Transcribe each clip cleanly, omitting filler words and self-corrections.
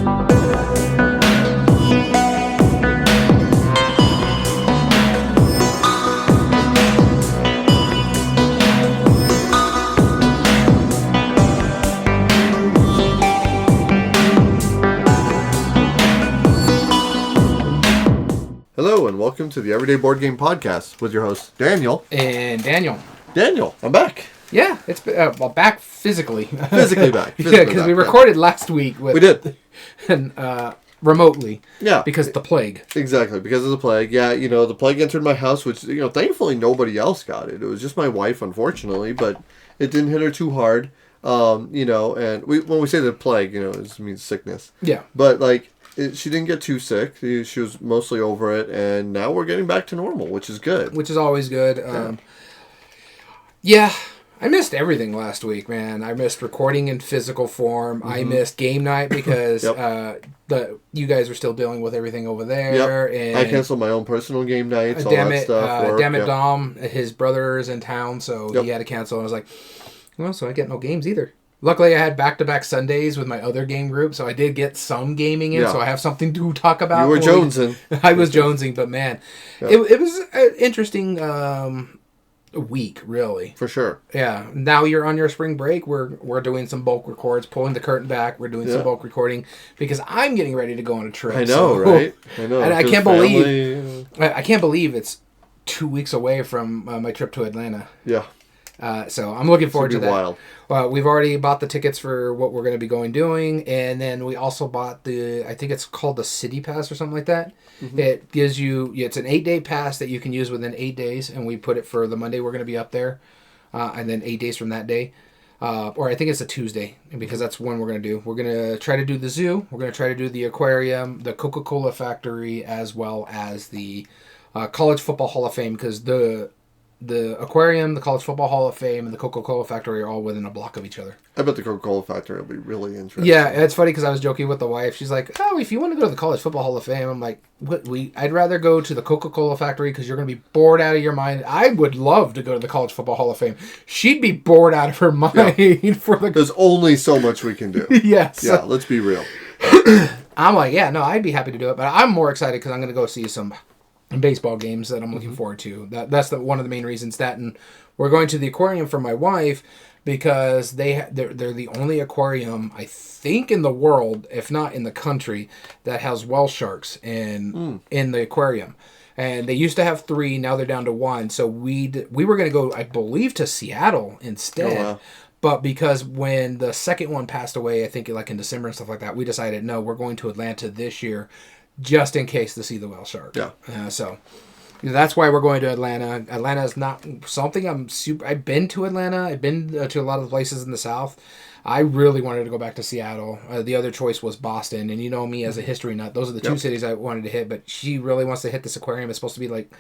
Hello and welcome to the Everyday Board Game Podcast with your hosts Daniel and Daniel. Daniel, I'm back. Yeah, it's back physically. Physically back. Yeah, because we recorded last week. We did. And remotely. Yeah. Because of the plague. Exactly, because of the plague. Yeah, the plague entered my house, which, thankfully nobody else got it. It was just my wife, unfortunately, but it didn't hit her too hard. And when we say the plague, it means sickness. Yeah. But, she didn't get too sick. She was mostly over it, and now we're getting back to normal, which is good. Which is always good. Yeah, I missed everything last week, man. I missed recording in physical form. Mm-hmm. I missed game night because you guys were still dealing with everything over there. Yep. And I canceled my own personal game nights, all that stuff. Dom, his brother's in town, so he had to cancel. And I was like, well, so I get no games either. Luckily, I had back-to-back Sundays with my other game group, so I did get some gaming in, so I have something to talk about. You were jonesing. I was jonesing, but man, it was an interesting week, really. For sure. Yeah. Now you're on your spring break. We're doing some bulk records, pulling the curtain back. We're doing some bulk recording because I'm getting ready to go on a trip. I know, right? I know. And I can't believe it's 2 weeks away from my trip to Atlanta. Yeah. So I'm looking forward to that. Wild. We've already bought the tickets for what we're going to be doing, and then we also bought I think it's called the City Pass or something like that. Mm-hmm. It gives you, it's an 8-day pass that you can use within 8 days, and we put it for the Monday we're going to be up there, and then 8 days from that day. Or I think it's a Tuesday, because that's when we're going to do. We're going to try to do the zoo, we're going to try to do the aquarium, the Coca-Cola factory, as well as the College Football Hall of Fame, because the aquarium, the College Football Hall of Fame, and the Coca-Cola factory are all within a block of each other. I bet the Coca-Cola factory will be really interesting. Yeah, it's funny because I was joking with the wife. She's like, "Oh, if you want to go to the College Football Hall of Fame," I'm like, "What? I'd rather go to the Coca-Cola factory because you're going to be bored out of your mind." I would love to go to the College Football Hall of Fame. She'd be bored out of her mind There's only so much we can do. Yes. Yeah, let's be real. I'm like, yeah, no, I'd be happy to do it, but I'm more excited because I'm going to go see some baseball games that I'm looking forward to. That's one of the main reasons. And we're going to the aquarium for my wife because they're the only aquarium I think in the world, if not in the country, that has whale sharks in the aquarium. And they used to have 3, now they're down to 1. So we were going to go, I believe, to Seattle instead. Oh, wow. But because when the second one passed away, I think like in December and stuff like that, we decided, no, we're going to Atlanta this year, just in case to see the whale shark. Yeah. So that's why we're going to Atlanta. Atlanta is not something I've been to Atlanta. I've been to a lot of the places in the South. I really wanted to go back to Seattle. The other choice was Boston. And you know me as a history nut. Those are the two cities I wanted to hit. But she really wants to hit this aquarium. It's supposed to be like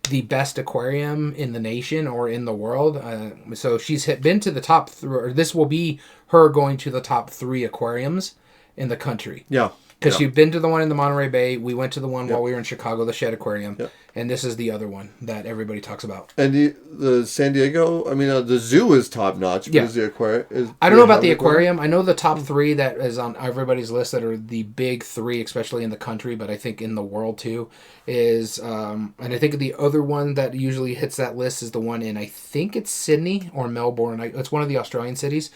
the best aquarium in the nation or in the world. So she's been to the top 3. Or this will be her going to the top 3 aquariums in the country. Yeah. Because you've been to the one in the Monterey Bay. We went to the one while we were in Chicago, the Shed Aquarium. Yep. And this is the other one that everybody talks about. And the San Diego, the zoo is top notch. Yeah. The aquarium I don't know about the aquarium. I know the top 3 that is on everybody's list that are the big 3, especially in the country, but I think in the world too, is, and I think the other one that usually hits that list is the one in, I think it's Sydney or Melbourne. It's one of the Australian cities.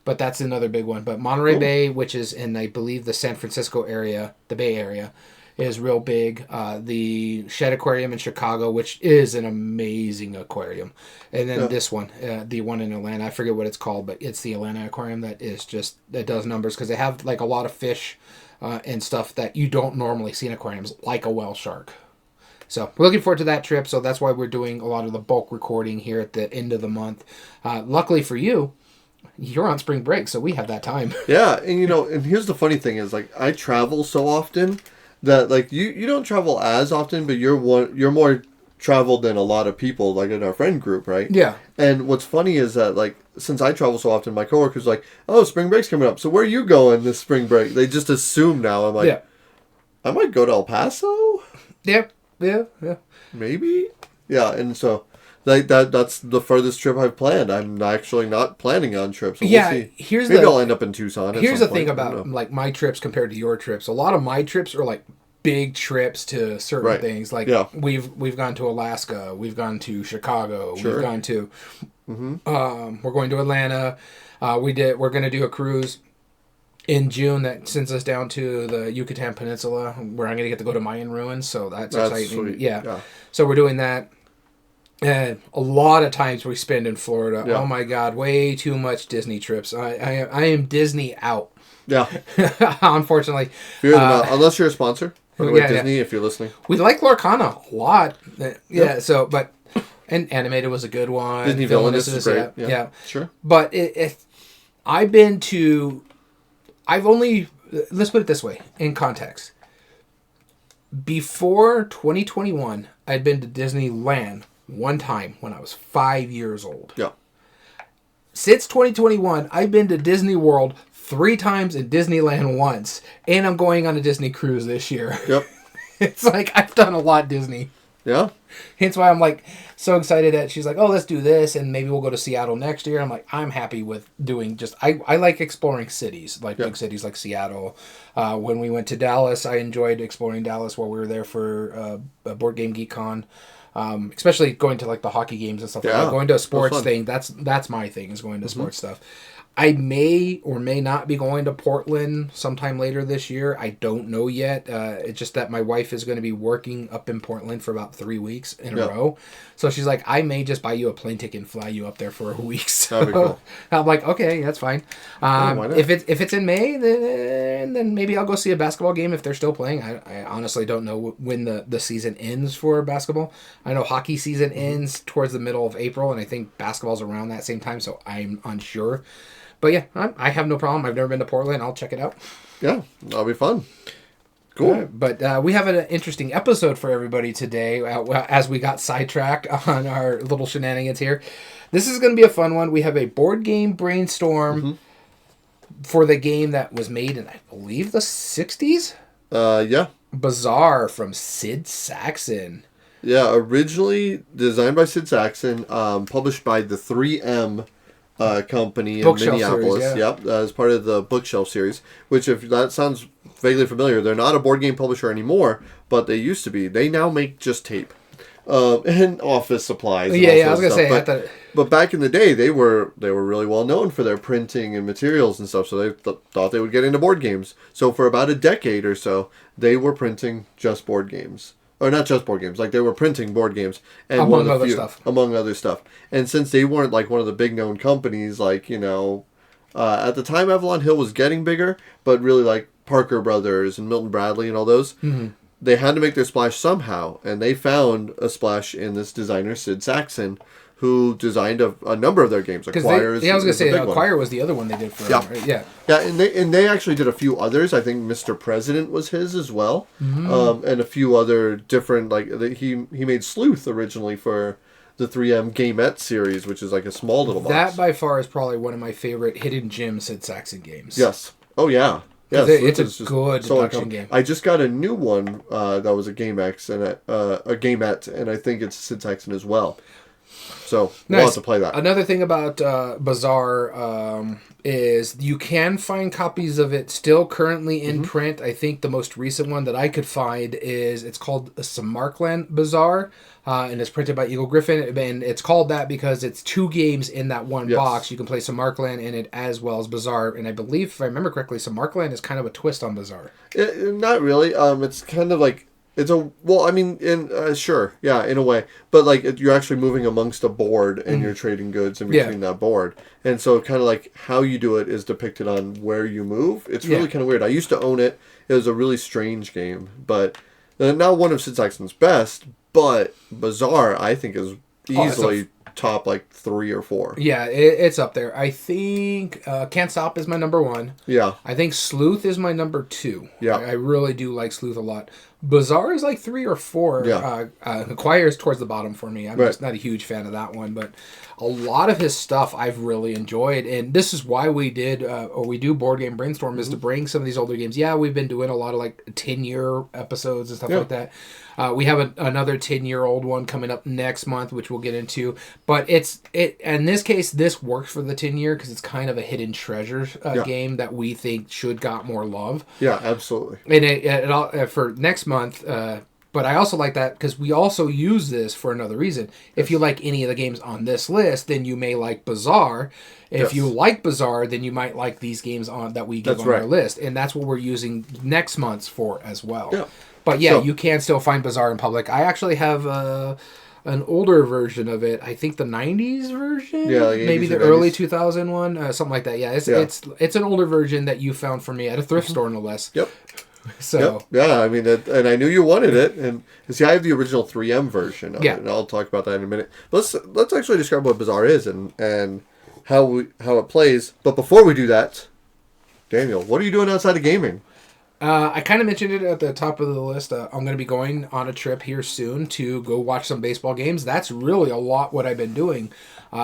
But that's another big one. But Monterey Bay, which is in, I believe, the San Francisco area, the Bay Area, is real big. The Shed Aquarium in Chicago, which is an amazing aquarium. And then this one, the one in Atlanta, I forget what it's called, but it's the Atlanta Aquarium that does numbers because they have like a lot of fish and stuff that you don't normally see in aquariums, like a whale shark. So we're looking forward to that trip. So that's why we're doing a lot of the bulk recording here at the end of the month. Luckily for you, you're on spring break, so we have that time. Yeah, and and here's the funny thing is, I travel so often that you don't travel as often, but you're more traveled than a lot of people in our friend group, right? Yeah. And what's funny is that since I travel so often, my coworkers are like, "Oh, spring break's coming up. So where are you going this spring break?" They just assume now. I'm like, I might go to El Paso. Yeah. Maybe. Yeah, and so like that's the furthest trip I've planned. I'm actually not planning on trips. So yeah, we'll see. Maybe I'll end up in Tucson. Here's the thing about like my trips compared to your trips. A lot of my trips are like big trips to certain things. Like we've gone to Alaska, we've gone to Chicago, we've gone to we're going to Atlanta. We're going to do a cruise in June that sends us down to the Yucatan Peninsula, where I'm going to get to go to Mayan ruins. So that's exciting. Sweet. Yeah. So we're doing that. And a lot of times we spend in Florida. Yeah. Oh my God, way too much Disney trips. I am Disney out. Yeah. Unfortunately. Unless you're a sponsor. Disney, if you're listening. We like Lorcana a lot. Yeah. So, but and Animated was a good one. Disney Villainous is great. Yeah. Sure. But let's put it this way in context. Before 2021, I'd been to Disneyland one time when I was 5 years old. Yeah. Since 2021, I've been to Disney World 3 times and Disneyland once. And I'm going on a Disney cruise this year. Yep. It's like I've done a lot Disney. Yeah. Hence why I'm like so excited that she's like, oh, let's do this. And maybe we'll go to Seattle next year. I'm like, I'm happy with doing I like exploring cities, like big cities like Seattle. When we went to Dallas, I enjoyed exploring Dallas while we were there for a Board Game Geek Con. Especially going to like the hockey games and stuff like that. Going to a sports thing, that's my thing, is going to sports stuff. I may or may not be going to Portland sometime later this year. I don't know yet. It's just that my wife is going to be working up in Portland for about 3 weeks in a row. So she's like, I may just buy you a plane ticket and fly you up there for a week. So that'd be cool. I'm like, okay, that's fine. If it's in May, then maybe I'll go see a basketball game if they're still playing. I honestly don't know when the season ends for basketball. I know hockey season ends towards the middle of April, and I think basketball's around that same time, so I'm unsure. But yeah, I have no problem. I've never been to Portland. I'll check it out. Yeah, that'll be fun. Cool. But we have an interesting episode for everybody today as we got sidetracked on our little shenanigans here. This is going to be a fun one. We have a board game brainstorm for the game that was made in, I believe, the 60s? Yeah. Bazaar from Sid Sackson. Yeah, originally designed by Sid Sackson, published by the 3M company in Minneapolis. Series, Yep, as part of the Bookshelf series, which, if that sounds vaguely familiar, they're not a board game publisher anymore, but they used to be. They now make just tape and office supplies. And I was gonna say. But back in the day, they were really well known for their printing and materials and stuff. So they thought they would get into board games. So for about a decade or so, they were printing just board games. Or not just board games, like they were printing board games and among other stuff. And since they weren't like one of the big known companies, like, at the time Avalon Hill was getting bigger, but really like Parker Brothers and Milton Bradley and all those, they had to make their splash somehow, and they found a splash in this designer Sid Sackson, who designed a number of their games. Acquire I was going to say Acquire was the other one they did for them, right? Yeah, and they actually did a few others. I think Mr. President was his as well, and a few other different, like he made Sleuth originally for the 3M G.A.M.E.R series, which is like a small little box. That by far is probably one of my favorite hidden gem Sid Sackson games. Yes. Oh yeah. Yeah, it's a good deduction game. I just got a new one that was a G.A.M.E.X and a G.A.M.E.T, and I think it's Sid Sackson as well. So we'll have to play that. Another thing about Bazaar is you can find copies of it still currently in print. I think the most recent one that I could find it's called Samarkand Bazaar, and it's printed by Eagle Griffin, and it's called that because it's 2 games in that one box. You can play Samarkand in it as well as Bazaar, and I believe, if I remember correctly, Samarkand is kind of a twist on Bazaar. Not really. It's kind of like... It's in a way, but like you're actually moving amongst a board and you're trading goods in between that board, and so kind of like how you do it is depicted on where you move. It's really kind of weird. I used to own it. It was a really strange game, but not one of Sid Sackson's best. But Bazaar, I think, is easily top like 3 or 4. Yeah, it's up there. I think Can't Stop is my number 1. Yeah. I think Sleuth is my number 2. Yeah. I really do like Sleuth a lot. Bazaar is like 3 or 4. Yeah. Acquire is towards the bottom for me. I'm just not a huge fan of that one, but a lot of his stuff I've really enjoyed, and this is why we do Board Game Brainstorm, is to bring some of these older games. Yeah, we've been doing a lot of like 10-year episodes and stuff like that. We have another 10-year-old one coming up next month, which we'll get into. But in this case, this works for the 10-year because it's kind of a hidden treasure game that we think should got more love. Yeah, absolutely. And it for next month. But I also like that because we also use this for another reason. If you like any of the games on this list, then you may like Bazaar. If you like Bazaar, then you might like these games that we give on our list. And that's what we're using next month's for as well. Yeah. But you can still find Bazaar in public. I actually have an older version of it. I think the 90s version? Yeah, like maybe the early 2000 one, something like that. Yeah, it's an older version that you found for me at a thrift store, no less. Yep. So yeah, I mean, and I knew you wanted it, and see, I have the original 3M version of it, and I'll talk about that in a minute. Let's actually describe what Bazaar is and how it plays. But before we do that, Daniel, what are you doing outside of gaming? I kind of mentioned it at the top of the list. I'm going to be going on a trip here soon to go watch some baseball games. That's really a lot what I've been doing,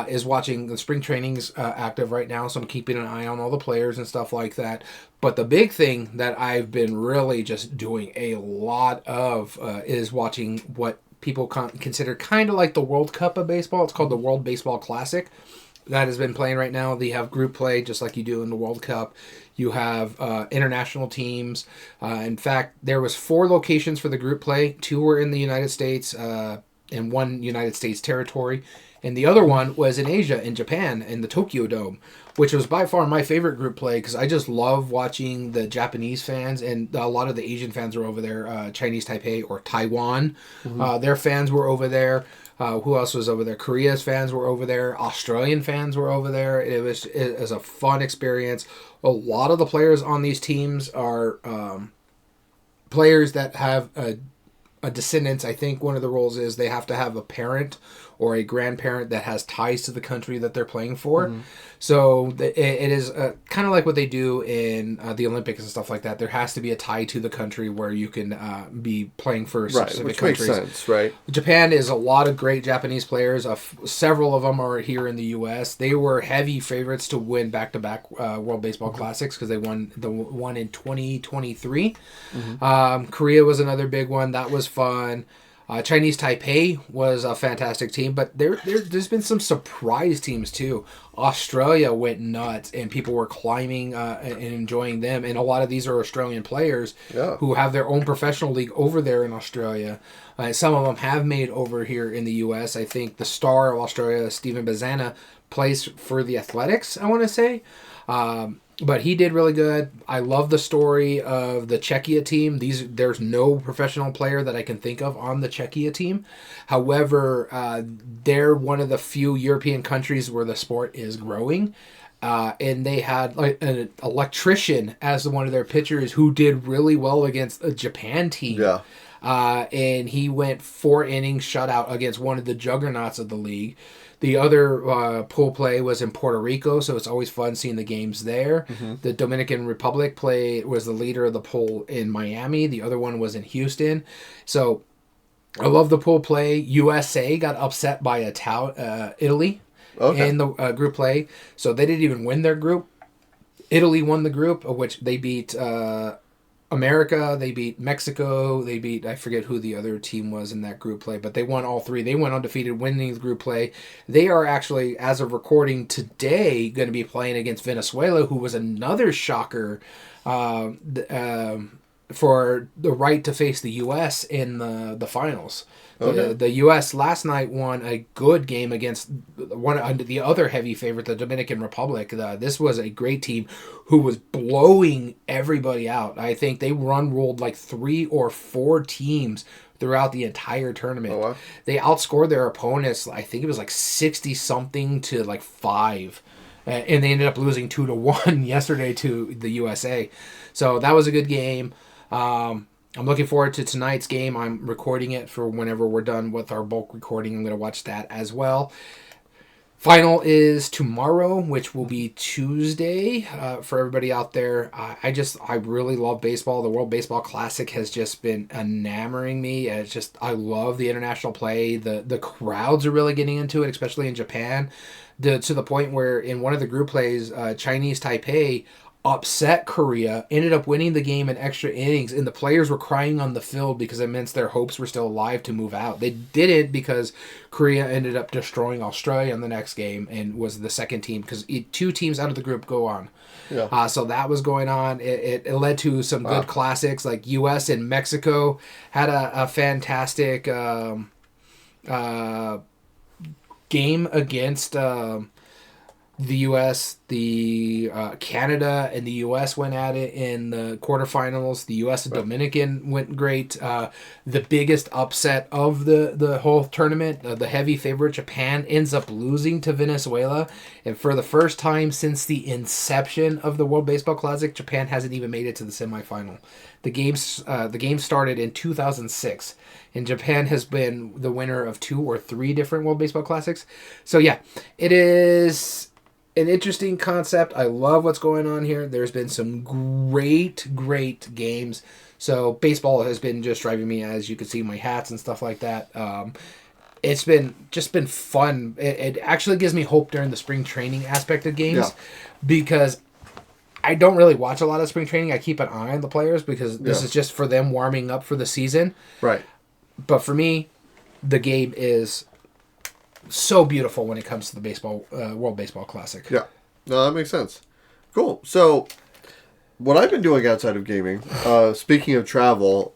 is watching the spring trainings active right now, so I'm keeping an eye on all the players and stuff like that. But the big thing that I've been really just doing a lot of is watching what people consider kind of like the World Cup of baseball. It's called the World Baseball Classic. That has been playing right now. They have group play just like you do in the World Cup. You have international teams. In fact, there was 4 locations for the group play. 2 were in the United States and 1 United States territory. And the other one was in Asia, in Japan, in the Tokyo Dome, which was by far my favorite group play because I just love watching the Japanese fans, and a lot of the Asian fans were over there, Chinese Taipei or Taiwan. Their fans were over there. Who else was over there? Korea's fans were over there. Australian fans were over there. It was a fun experience. A lot of the players on these teams are players that have a descendants. I think one of the rules is they have to have a parent or a grandparent that has ties to the country that they're playing for. So it is kind of like what they do in the Olympics and stuff like that. There has to be a tie to the country where you can be playing for specific countries. Which makes sense, right? Japan is a lot of great Japanese players. Several of them are here in the U.S. They were heavy favorites to win back-to-back World Baseball Classics because they won the one in 2023. Korea was another big one. That was fun. Chinese Taipei was a fantastic team, but there's been some surprise teams too. Australia went nuts, and people were climbing and enjoying them. And a lot of these are Australian players who have their own professional league over there in Australia. Some of them have made over here in the U.S. I think the star of Australia, Stephen Bazana, plays for the Athletics, I want to say. But he did really good. I love the story of the Czechia team. There's no professional player that I can think of on the Czechia team. However, they're one of the few European countries where the sport is growing. And they had like an electrician as one of their pitchers who did really well against a Japan team. Yeah. And he went 4 innings shutout against one of the juggernauts of the league. The other pool play was in Puerto Rico, so it's always fun seeing the games there. The Dominican Republic was the leader of the pool in Miami. The other one was in Houston. So I love the pool play. USA got upset by Italy in the group play, so they didn't even win their group. Italy won the group, of which they beat America, they beat Mexico, they beat, I forget who the other team was in that group play, but they won all 3. They went undefeated, winning the group play. They are actually, as of recording today, going to be playing against Venezuela, who was another shocker for the right to face the U.S. in the finals. The U.S. last night won a good game against the other heavy favorite, the Dominican Republic. This was a great team who was blowing everybody out. I think they ruled like 3 or 4 teams throughout the entire tournament. Wow. They outscored their opponents, I think it was like 60-something to like 5. And they ended up losing 2-1 yesterday to the USA. So that was a good game. I'm looking forward to tonight's game. I'm recording it for whenever we're done with our bulk recording. I'm going to watch that as well. Final is tomorrow, which will be Tuesday. For everybody out there, I really love baseball. The World Baseball Classic has just been enamoring me. It's just, I love the international play. The crowds are really getting into it, especially in Japan, to the point where in one of the group plays, Chinese Taipei upset Korea, ended up winning the game in extra innings, and the players were crying on the field because it meant their hopes were still alive to move out. They didn't, because Korea ended up destroying Australia in the next game and was the second team, because 2 teams out of the group go on. Yeah. So that was going on. It led to some good classics, like U.S. and Mexico had a fantastic game against the U.S., Canada and the U.S. went at it in the quarterfinals. The U.S. and Dominican went great. The biggest upset of the whole tournament, the heavy favorite Japan, ends up losing to Venezuela. And for the first time since the inception of the World Baseball Classic, Japan hasn't even made it to the semifinal. The game started in 2006, and Japan has been the winner of 2 or 3 different World Baseball Classics. So yeah, it is an interesting concept. I love what's going on here. There's been some great games. So baseball has been just driving me, as you can see, my hats and stuff like that. It's been fun. It actually gives me hope during the spring training aspect of games, because I don't really watch a lot of spring training. I keep an eye on the players because this is just for them warming up for the season. Right. But for me, the game is so beautiful when it comes to the baseball World Baseball Classic. Yeah. No, that makes sense. Cool. So, what I've been doing outside of gaming, speaking of travel,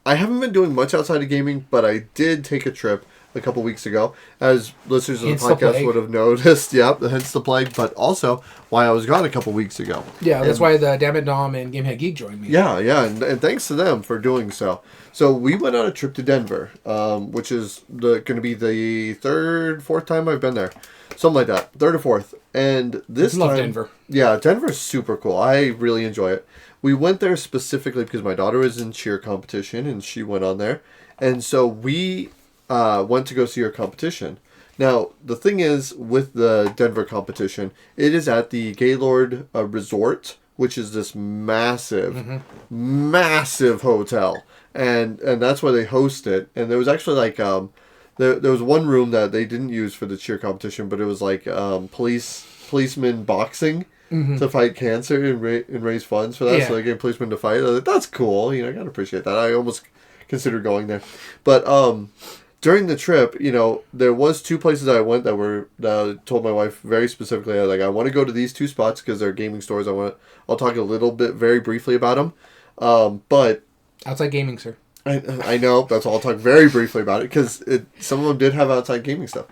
I haven't been doing much outside of gaming, but I did take a trip a couple weeks ago, as listeners of the podcast would have noticed. Yep, hence the plague, but also why I was gone a couple weeks ago. Yeah, that's why the Damn It Dom and Gamehead Geek joined me. Yeah, and thanks to them for doing so. So we went on a trip to Denver, which is going to be the 4th time I've been there. Something like that. 3rd or 4th. And this time... I love Denver. Yeah, Denver's super cool. I really enjoy it. We went there specifically because my daughter is in cheer competition, and she went on there. And so we went to go see her competition. Now, the thing is, with the Denver competition, it is at the Gaylord Resort, which is this massive hotel. And that's where they host it. And there was actually like there was one room that they didn't use for the cheer competition, but it was like policemen boxing to fight cancer and raise funds for that. Yeah. So they gave policemen to fight. I was like, that's cool. I gotta appreciate that. I almost considered going there, but during the trip, there was 2 places I went that I told my wife very specifically, I want to go to these 2 spots because they're gaming stores. I'll talk a little bit very briefly about them, but outside gaming, sir. I know, that's all. I'll talk very briefly about it because some of them did have outside gaming stuff.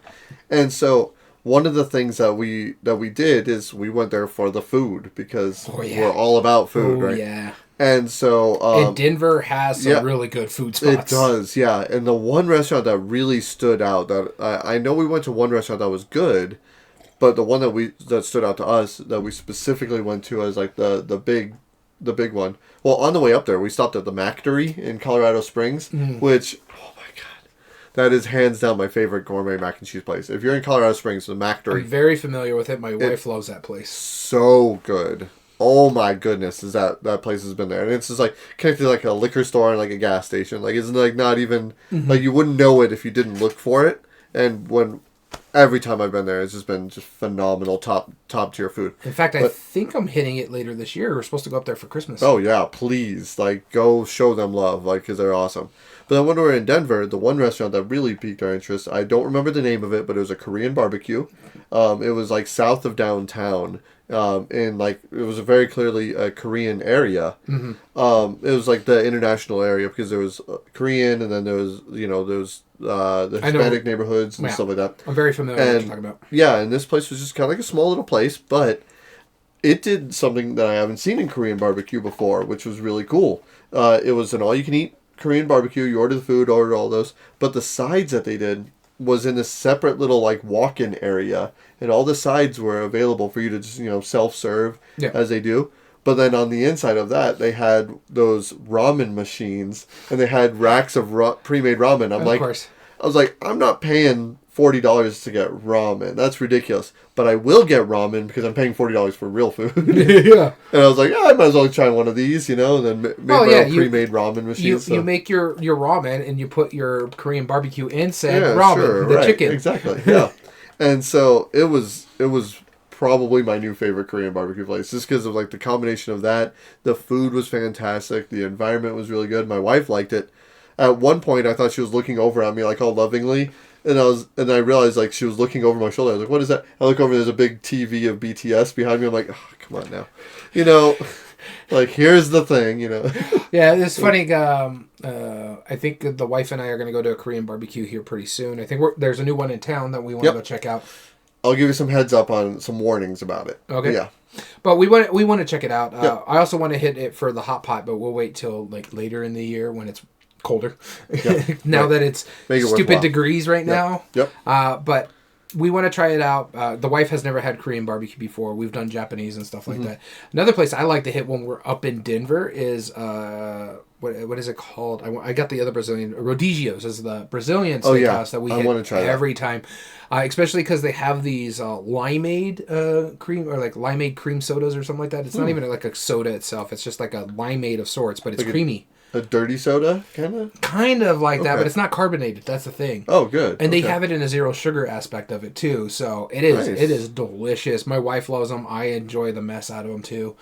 And so one of the things that we did is we went there for the food because we're all about food, right? Yeah. And so... and Denver has some really good food spots. It does, yeah. And the one restaurant that really stood out, that I know we went to one restaurant that was good, but the one that stood out to us, that we specifically went to as like the big one. Well, on the way up there, we stopped at the Mactory in Colorado Springs, which, oh my god, that is hands down my favorite gourmet mac and cheese place. If you're in Colorado Springs, the Mactory. I'm very familiar with it. My wife loves that place. So good. Oh my goodness, is that place has been there. And it's just like connected to like a liquor store and like a gas station. Like it's like not even, like you wouldn't know it if you didn't look for it. And every time I've been there, it's just been just phenomenal, top tier food. In fact, I think I'm hitting it later this year. We're supposed to go up there for Christmas. Oh yeah, please, go show them love, because they're awesome. But then when we were in Denver, the one restaurant that really piqued our interest, I don't remember the name of it, but it was a Korean barbecue. It was like south of downtown. And it was a very clearly a Korean area. It was like the international area because there was Korean, and then there was the Hispanic neighborhoods and stuff like that. I'm very familiar with what you're talking about. Yeah, and this place was just kind of like a small little place, but it did something that I haven't seen in Korean barbecue before, which was really cool. It was an all-you-can-eat Korean barbecue. You order the food, order all those, but the sides that they did was in a separate little walk-in area, and all the sides were available for you to just self-serve as they do. But then on the inside of that, they had those ramen machines, and they had racks of pre-made ramen. I was like, I'm not paying $40 to get ramen. That's ridiculous. But I will get ramen because I'm paying $40 for real food. Yeah. And I was like, I might as well try one of these, and then make my own pre-made ramen machine. You make your ramen and you put your Korean barbecue in said ramen, chicken. Exactly. Yeah. And so it was probably my new favorite Korean barbecue place, just because of like the combination of that. The food was fantastic. The environment was really good. My wife liked it. At one point, I thought she was looking over at me like all lovingly, and I realized like she was looking over my shoulder. I was like, "What is that?" I look over. There's a big TV of BTS behind me. I'm like, "Oh, come on now," like here's the thing, Yeah, it's funny. I think the wife and I are going to go to a Korean barbecue here pretty soon. I think there's a new one in town that we want to go check out. I'll give you some heads up on some warnings about it. Okay. Yeah. But we want to check it out. I also want to hit it for the hot pot, but we'll wait till like later in the year when it's colder. Yep. Now that it's stupid degrees right now. Yep. But we want to try it out. The wife has never had Korean barbecue before. We've done Japanese and stuff like that. Another place I like to hit when we're up in Denver is what is it called? I got the other Brazilian. Rodizio's is the Brazilian steakhouse that we hit every time. Especially because they have these limeade cream or like limeade cream sodas or something like that. It's not even like a soda itself. It's just like a limeade of sorts, but it's like creamy. A dirty soda, kind of? Kind of like that, but it's not carbonated. That's the thing. Oh, good. And they have it in a zero sugar aspect of it, too. So it is delicious. My wife loves them. I enjoy the mess out of them, too.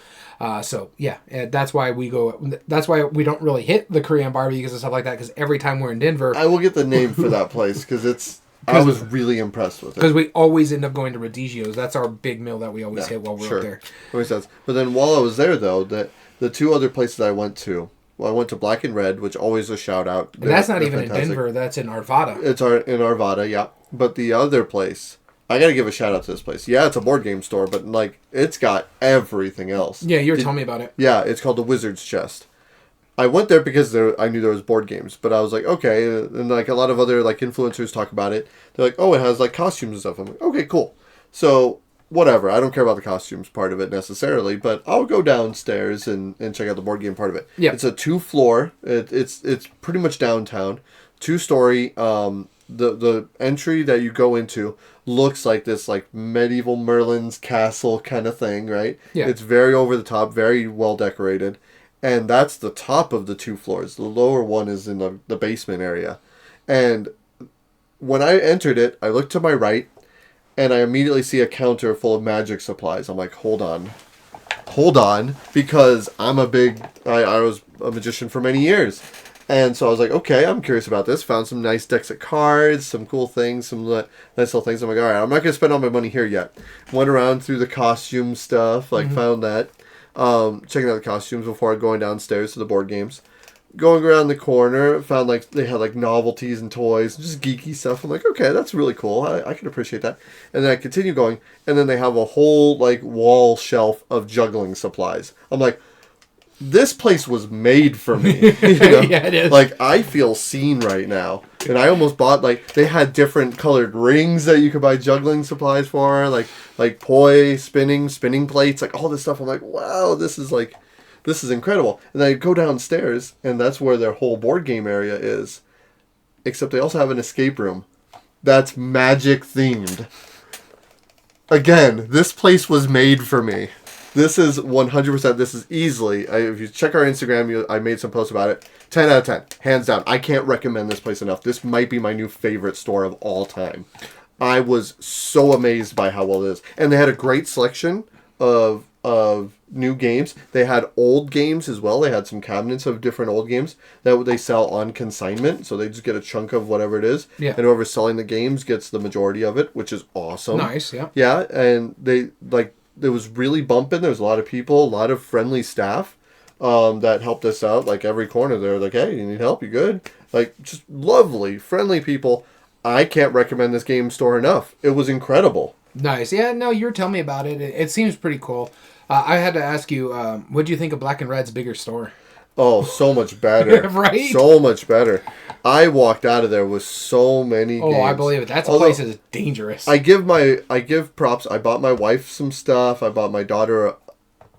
So, yeah, that's why we go. That's why we don't really hit the Korean barbecues and stuff like that, because every time we're in Denver... I will get the name for that place, because I was really impressed with it. Because we always end up going to Rodizio's. That's our big meal that we always hit while we're up there. That makes sense. But then while I was there, though, the two other places I went to... Well, I went to Black and Red, which always a shout out. And that's not even fantastic. In Denver. That's in Arvada. It's in Arvada, yeah. But the other place, I got to give a shout out to this place. Yeah, it's a board game store, but like it's got everything else. Yeah, you were telling me about it. Yeah, it's called the Wizard's Chest. I went there because I knew there was board games, but I was like, okay, and like a lot of other like influencers talk about it. They're like, oh, it has like costumes and stuff. I'm like, okay, cool. So whatever, I don't care about the costumes part of it necessarily, but I'll go downstairs and check out the board game part of it. Yeah. It's a 2-floor. It's pretty much downtown. 2-story. The entry that you go into looks like this like medieval Merlin's castle kind of thing, right? Yeah. It's very over the top, very well decorated. And that's the top of the 2 floors. The lower one is in the basement area. And when I entered it, I looked to my right, and I immediately see a counter full of magic supplies. I'm like, hold on, because I was a magician for many years. And so I was like, okay, I'm curious about this. Found some nice decks of cards, some cool things, some nice little things. I'm like, all right, I'm not going to spend all my money here yet. Went around through the costume stuff, found that. Checking out the costumes before going downstairs to the board games. Going around the corner, found like they had like novelties and toys, just geeky stuff. I'm like, okay, that's really cool. I can appreciate that. And then I continue going, and then they have a whole like wall shelf of juggling supplies. I'm like, this place was made for me. Yeah, it is. Like I feel seen right now, and I almost bought like they had different colored rings that you could buy juggling supplies for, like poi spinning plates, like all this stuff. I'm like, wow, this is incredible. And then I go downstairs, and that's where their whole board game area is. Except they also have an escape room that's magic themed. Again, this place was made for me. This is 100%, this is easily, if you check our Instagram, I made some posts about it. 10 out of 10. Hands down. I can't recommend this place enough. This might be my new favorite store of all time. I was so amazed by how well it is. And they had a great selection of new games. They had old games as well. They had some cabinets of different old games that they sell on consignment. So they just get a chunk of whatever it is. Yeah. And whoever's selling the games gets the majority of it, which is awesome. Nice, yeah. Yeah, and they, like, it was really bumping. There was a lot of people, a lot of friendly staff that helped us out. Like, every corner, they were like, hey, you need help? You good? Like, just lovely, friendly people. I can't recommend this game store enough. It was incredible. Nice. Yeah, no, you were telling me about it. It seems pretty cool. I had to ask you, what do you think of Black and Red's bigger store? Oh, so much better. Right? So much better. I walked out of there with so many games. Oh, I believe it. That place is dangerous. I give props. I bought my wife some stuff. I bought my daughter a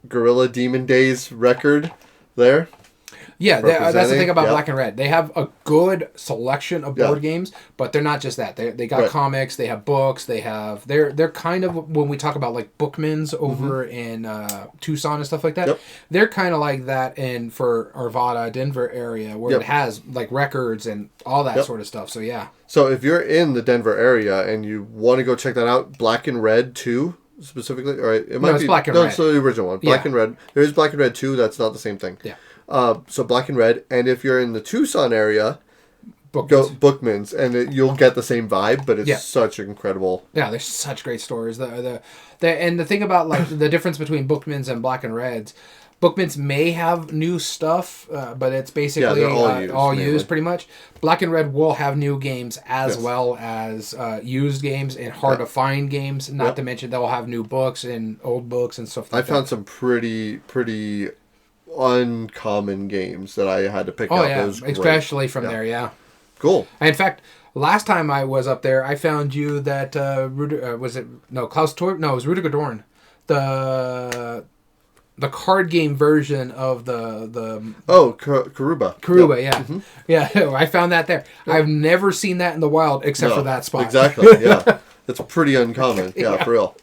Gorilla Demon Days record there. Yeah, that's the thing about Black and Red. They have a good selection of board games, but they're not just that. They got comics, they have books, they're kind of, when we talk about like Bookman's over in Tucson and stuff like that, they're kind of like that for Arvada, Denver area, where it has like records and all that sort of stuff. So yeah. So if you're in the Denver area and you want to go check that out, Black and Red 2 specifically, all right, it might it's Black and Red. No, it's the original one. Black and Red. There is Black and Red 2. That's not the same thing. Yeah. So Black and Red, and if you're in the Tucson area, go Bookman's, and you'll get the same vibe, but it's such incredible. Yeah, there's such great stories. And the thing about like the difference between Bookman's and Black and Red's, Bookman's may have new stuff, but it's basically all used pretty much. Black and Red will have new games as well as used games and hard to find games. Not to mention they'll have new books and old books and stuff like that. I found some pretty uncommon games that I had to pick up. Yeah, especially from there, Cool. In fact, last time I was up there, I found you that Klaus Torp? No, it was Rudiger Dorn. The card game version of the Karuba. Karuba, yeah. Mm-hmm. Yeah, I found that there. Yep. I've never seen that in the wild except for that spot. Exactly, yeah. It's pretty uncommon. Yeah, for real.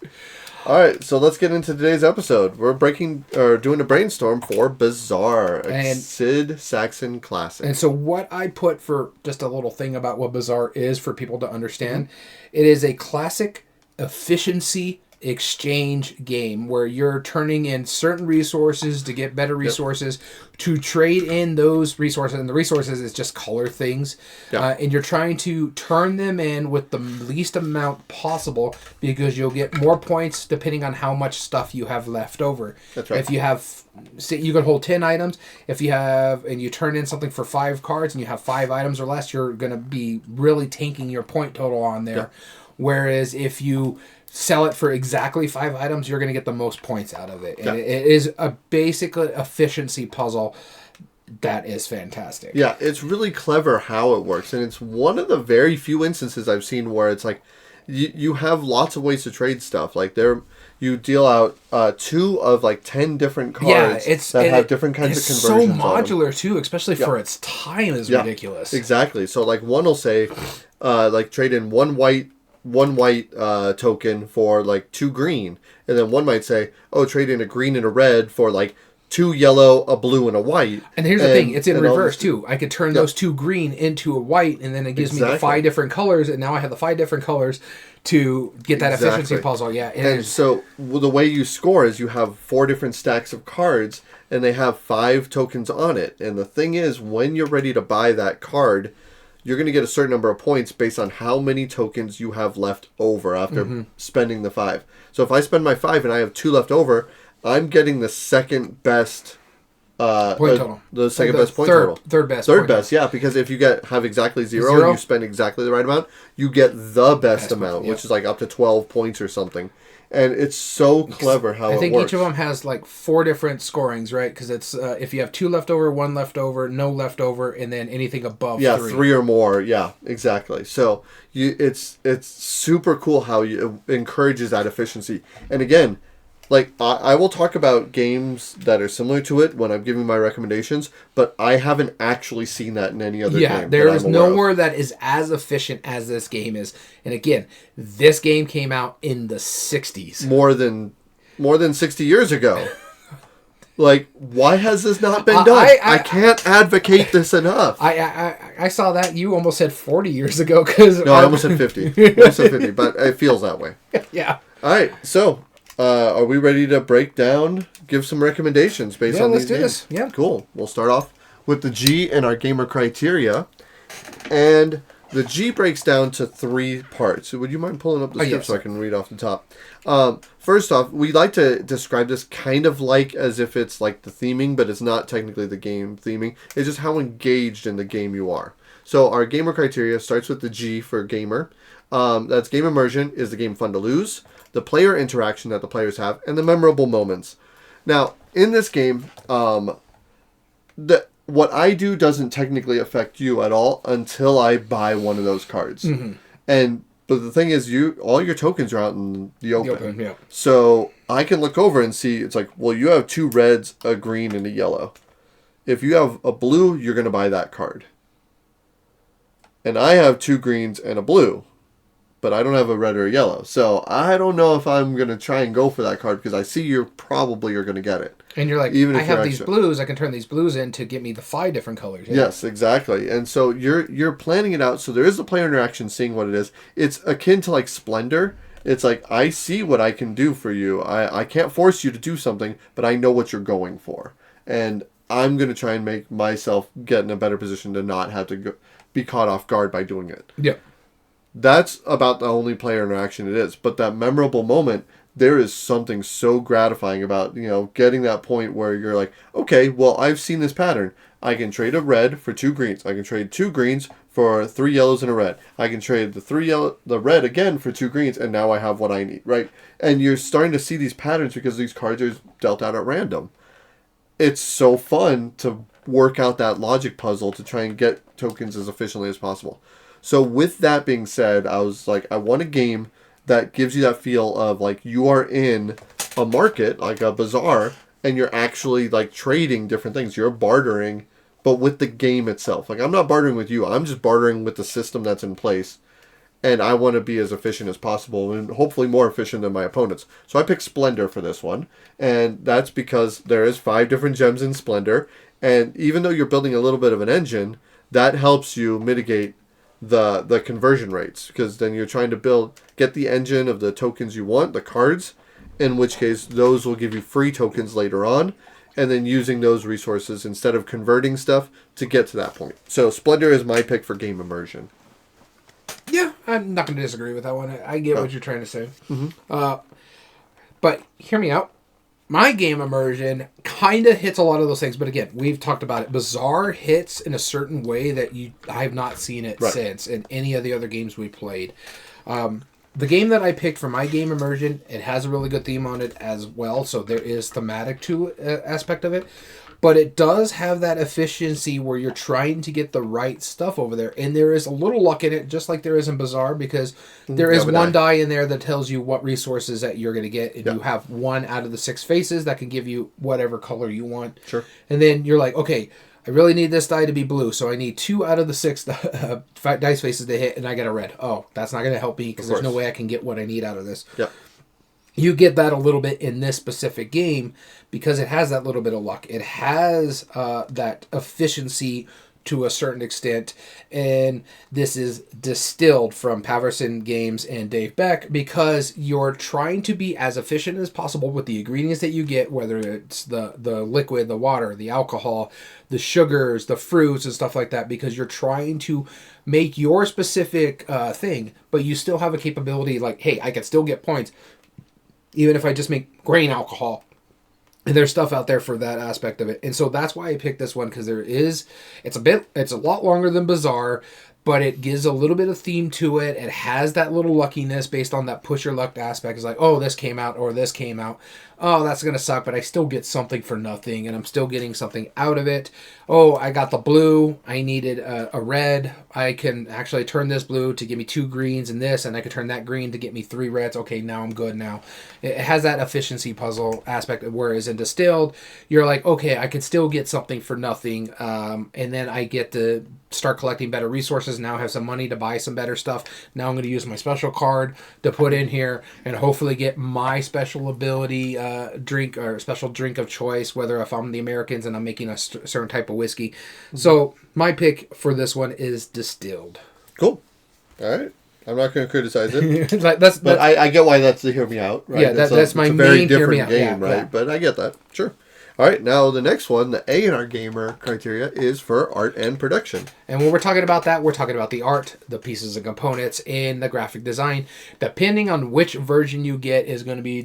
All right, so let's get into today's episode. We're doing a brainstorm for Bazaar, a Sid Sackson classic. And so what I put for just a little thing about what Bazaar is for people to understand, it is a classic efficiency exchange game where you're turning in certain resources to get better resources to trade in those resources, and the resources is just color things, and you're trying to turn them in with the least amount possible because you'll get more points depending on how much stuff you have left over. That's right. If you have, say you can hold 10 items, if you have, and you turn in something for 5 cards and you have 5 items or less, you're going to be really tanking your point total on there. Whereas if you sell it for exactly 5 items, you're going to get the most points out of it. And it is a basic efficiency puzzle that is fantastic. Yeah, it's really clever how it works. And it's one of the very few instances I've seen where it's like you have lots of ways to trade stuff. Like you deal out 2 of like 10 different cards that have different kinds of conversions. It's so modular too, especially for its time is ridiculous. Exactly. So like one will say like trade in one white token for like 2 green, and then one might say, trade in a green and a red for like 2 yellow, a blue, and a white. And here's the thing, it's in reverse too. I could turn those 2 green into a white, and then it gives me the 5 different colors, and now I have the 5 different colors to get that efficiency puzzle. So the way you score is you have 4 different stacks of cards, and they have 5 tokens on it. And the thing is, when you're ready to buy that card, you're going to get a certain number of points based on how many tokens you have left over after spending the 5. So if I spend my 5 and I have 2 left over, I'm getting the second best point total. The second best point total. Third best. Third best, yeah, because if you have exactly 0 and you spend exactly the right amount, you get the best amount, which is like up to 12 points or something. And it's so clever how it works. I think each of them has like 4 different scorings, right? Because it's if you have 2 left over, 1 left over, no left over, and then anything above 3. Yeah, 3 or more. Yeah, exactly. So it's super cool how it encourages that efficiency. And again, like I will talk about games that are similar to it when I'm giving my recommendations, but I haven't actually seen that in any other game. Yeah, there is nowhere that is as efficient as this game is. And again, this game came out in the 60s. More than 60 years ago. Like, why has this not been done? I can't advocate this enough. I saw that. You almost said 40 years ago. No, I almost said 50. But it feels that way. Yeah. All right, so are we ready to give some recommendations based on these games? Let's do this. Yeah. Cool. We'll start off with the G and our gamer criteria. And the G breaks down to 3 parts. So would you mind pulling up the script so I can read off the top? First off, we like to describe this kind of like as if it's like the theming, but it's not technically the game theming. It's just how engaged in the game you are. So our gamer criteria starts with the G for gamer. That's game immersion. Is the game fun to lose? The player interaction that the players have, and the memorable moments. Now, in this game, what I do doesn't technically affect you at all until I buy one of those cards. But the thing is, all your tokens are out in the open. So I can look over and see, it's like, well, you have 2 reds, a green, and a yellow. if you have a blue, you're going to buy that card. And I have 2 greens and a blue, but I don't have a red or a yellow. So I don't know if I'm going to try and go for that card because I see you probably are going to get it. And you're like, even if I have these blues, I can turn these blues in to get me the 5 different colors. Yeah. Yes, exactly. And so you're planning it out. So there is a player interaction, seeing what it is. It's akin to like Splendor. It's like, I see what I can do for you. I can't force you to do something, but I know what you're going for. And I'm going to try and make myself get in a better position to not have to be caught off guard by doing it. Yeah. That's about the only player interaction it is. But that memorable moment, there is something so gratifying about, getting that point where you're like, okay, well, I've seen this pattern. I can trade a red for 2 greens. I can trade 2 greens for 3 yellows and a red. I can trade the red again for 2 greens, and now I have what I need, right? And you're starting to see these patterns because these cards are dealt out at random. It's so fun to work out that logic puzzle to try and get tokens as efficiently as possible. So with that being said, I was like, I want a game that gives you that feel of like you are in a market, like a bazaar, and you're actually like trading different things. You're bartering, but with the game itself. Like, I'm not bartering with you. I'm just bartering with the system that's in place. And I want to be as efficient as possible and hopefully more efficient than my opponents. So I picked Splendor for this one. And that's because there is 5 different gems in Splendor. And even though you're building a little bit of an engine, that helps you mitigate the conversion rates. Because then you're trying to get the engine of the tokens you want, the cards. In which case, those will give you free tokens later on. And then using those resources instead of converting stuff to get to that point. So Splendor is my pick for game immersion. Yeah, I'm not going to disagree with that one. I get what you're trying to say. Mm-hmm. But hear me out. My game immersion kind of hits a lot of those things. But again, we've talked about it. Bazaar hits in a certain way that I have not seen it since in any of the other games we played. The game that I picked for my game immersion, it has a really good theme on it as well. So there is thematic to aspect of it. But it does have that efficiency where you're trying to get the right stuff over there. And there is a little luck in it, just like there is in Bazaar, because there is one die in there that tells you what resources that you're going to get. And you have 1 out of the 6 faces that can give you whatever color you want. Sure. And then you're like, okay, I really need this die to be blue. So I need 2 out of the 6 dice faces to hit, and I get a red. Oh, that's not going to help me because there's no way I can get what I need out of this. Yep. You get that a little bit in this specific game because it has that little bit of luck. It has that efficiency to a certain extent, and this is distilled from Paverson Games and Dave Beck because you're trying to be as efficient as possible with the ingredients that you get, whether it's the liquid, the water, the alcohol, the sugars, the fruits, and stuff like that, because you're trying to make your specific thing, but you still have a capability like, hey, I can still get points even if I just make grain alcohol. And there's stuff out there for that aspect of it. And so that's why I picked this one, because it's a lot longer than Bazaar, but it gives a little bit of theme to it. It has that little luckiness based on that push your luck aspect. It's like, oh, this came out or this came out. Oh, that's going to suck, but I still get something for nothing, and I'm still getting something out of it. Oh, I got the blue. I needed a red. I can actually turn this blue to give me 2 greens and this, and I can turn that green to get me 3 reds. Okay, now I'm good now. It has that efficiency puzzle aspect, whereas in Distilled, you're like, okay, I can still get something for nothing, and then I get to start collecting better resources. Now I have some money to buy some better stuff. Now I'm going to use my special card to put in here and hopefully get my special ability drink or special drink of choice, whether if I'm the Americans and I'm making a certain type of whiskey. Mm-hmm. So my pick for this one is Distilled. Cool. All right. I'm not going to criticize it. But I get why that's the hear me out. Right? Yeah, that's my main very different hear me game, out. Right? Yeah. But I get that. Sure. All right, now the next one, the A in our gamer criteria, is for art and production. And when we're talking about that, we're talking about the art, the pieces and components, and the graphic design. Depending on which version you get is going to be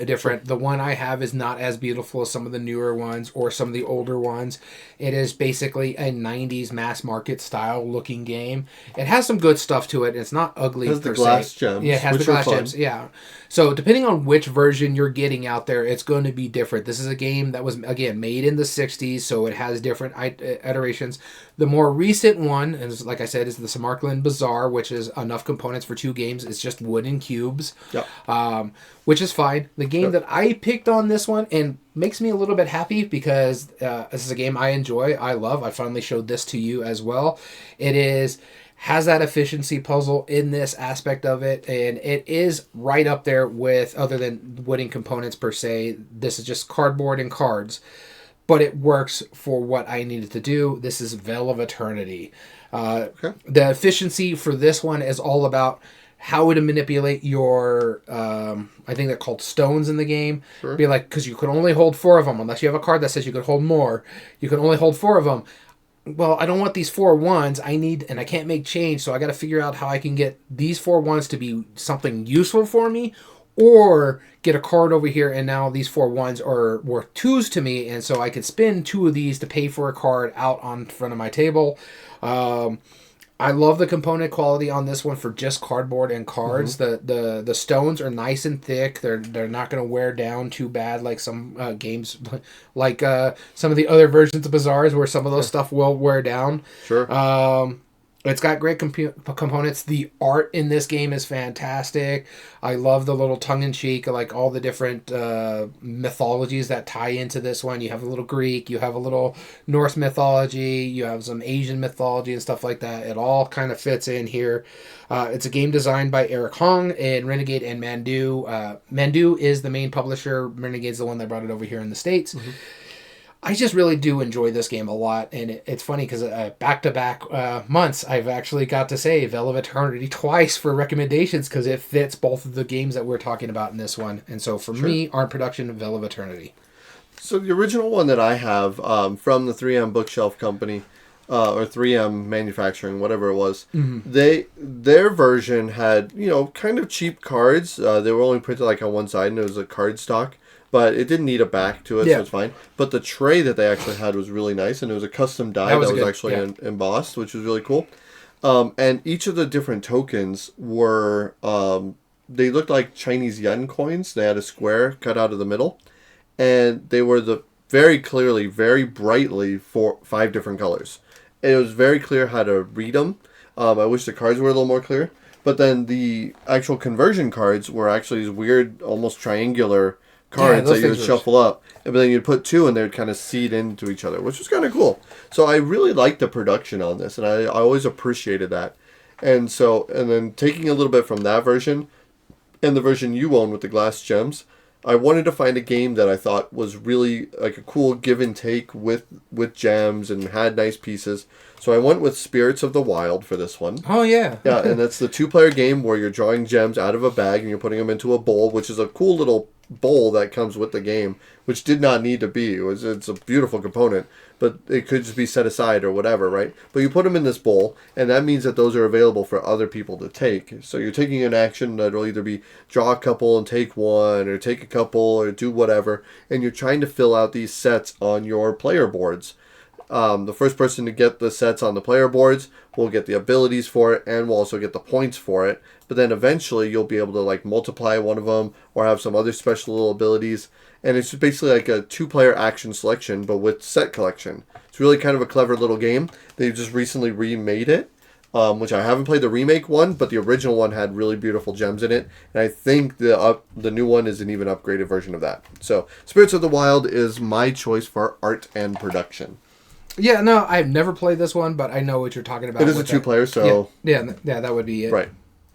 different. The one I have is not as beautiful as some of the newer ones or some of the older ones. It is basically a 90s mass market style looking game. It has some good stuff to it. It's not ugly per se. It has the glass gems. Yeah, it has the glass gems. Yeah. So depending on which version you're getting out there, it's going to be different. This is a game that was was, again, made in the 60s, so it has different iterations. The more recent one, is, like I said, is the Samarkand Bazaar, which is enough components for 2 games. It's just wooden cubes, which is fine. The game that I picked on this one, and makes me a little bit happy because this is a game I enjoy, I love. I finally showed this to you as well. Has that efficiency puzzle in this aspect of it, and it is right up there with, other than wooden components per se, this is just cardboard and cards, but it works for what I needed to do. This is Veil of Eternity. The efficiency for this one is all about how to manipulate your, I think they're called stones in the game. Sure. Be like, because you could only hold 4 of them, unless you have a card that says you could hold more. You can only hold 4 of them. Well, I don't want these 4 ones. And I can't make change, so I got to figure out how I can get these 4 ones to be something useful for me, or get a card over here, and now these 4 ones are worth 2s to me, and so I could spend 2 of these to pay for a card out on front of my table. I love the component quality on this one for just cardboard and cards. Mm-hmm. The stones are nice and thick. They're not going to wear down too bad like some games, like some of the other versions of Bazaars where some of those stuff will wear down. Sure. It's got great components. The art in this game is fantastic. I love the little tongue-in-cheek, like all the different mythologies that tie into this one. You have a little Greek, you have a little Norse mythology, you have some Asian mythology and stuff like that. It all kind of fits in here. It's a game designed by Eric Hong and Renegade and Mandu. Mandu is the main publisher. Renegade's the one that brought it over here in the States. Mm-hmm. I just really do enjoy this game a lot, and it's funny because back-to-back months, I've actually got to say Veil of Eternity twice for recommendations because it fits both of the games that we're talking about in this one. And so for me, Art Production, Veil of Eternity. So the original one that I have from the 3M Bookshelf Company, or 3M Manufacturing, whatever it was, their version had, kind of cheap cards. They were only printed like on one side, and it was a card stock. But it didn't need a back to it, so it's fine. But the tray that they actually had was really nice, and it was a custom die that was actually embossed, which was really cool. And each of the different tokens were, they looked like Chinese yen coins. They had a square cut out of the middle, and they were very clearly, very brightly 5 different colors. And it was very clear how to read them. I wish the cards were a little more clear. But then the actual conversion cards were actually these weird, almost triangular cards that you would shuffle up, but then you'd put 2 and they would kind of seed into each other, which was kind of cool. So I really liked the production on this, and I always appreciated that. And then taking a little bit from that version and the version you own with the glass gems, I wanted to find a game that I thought was really like a cool give and take with gems and had nice pieces. So I went with Spirits of the Wild for this one. Oh, yeah. Yeah, and that's the 2-player game where you're drawing gems out of a bag and you're putting them into a bowl, which is a cool little bowl that comes with the game, which did not need to be. It's a beautiful component, but it could just be set aside or whatever, right? But you put them in this bowl, and that means that those are available for other people to take. So you're taking an action that will either be draw a couple and take one, or take a couple, or do whatever, and you're trying to fill out these sets on your player boards. The first person to get the sets on the player boards will get the abilities for it, and will also get the points for it. But then eventually you'll be able to like multiply one of them or have some other special little abilities. And it's basically like a 2-player action selection, but with set collection. It's really kind of a clever little game. They've just recently remade it, which I haven't played the remake one, but the original one had really beautiful gems in it. And I think the new one is an even upgraded version of that. So Spirits of the Wild is my choice for art and production. Yeah, no, I've never played this one, but I know what you're talking about. It is a 2-player, so... Yeah, that would be it. Right.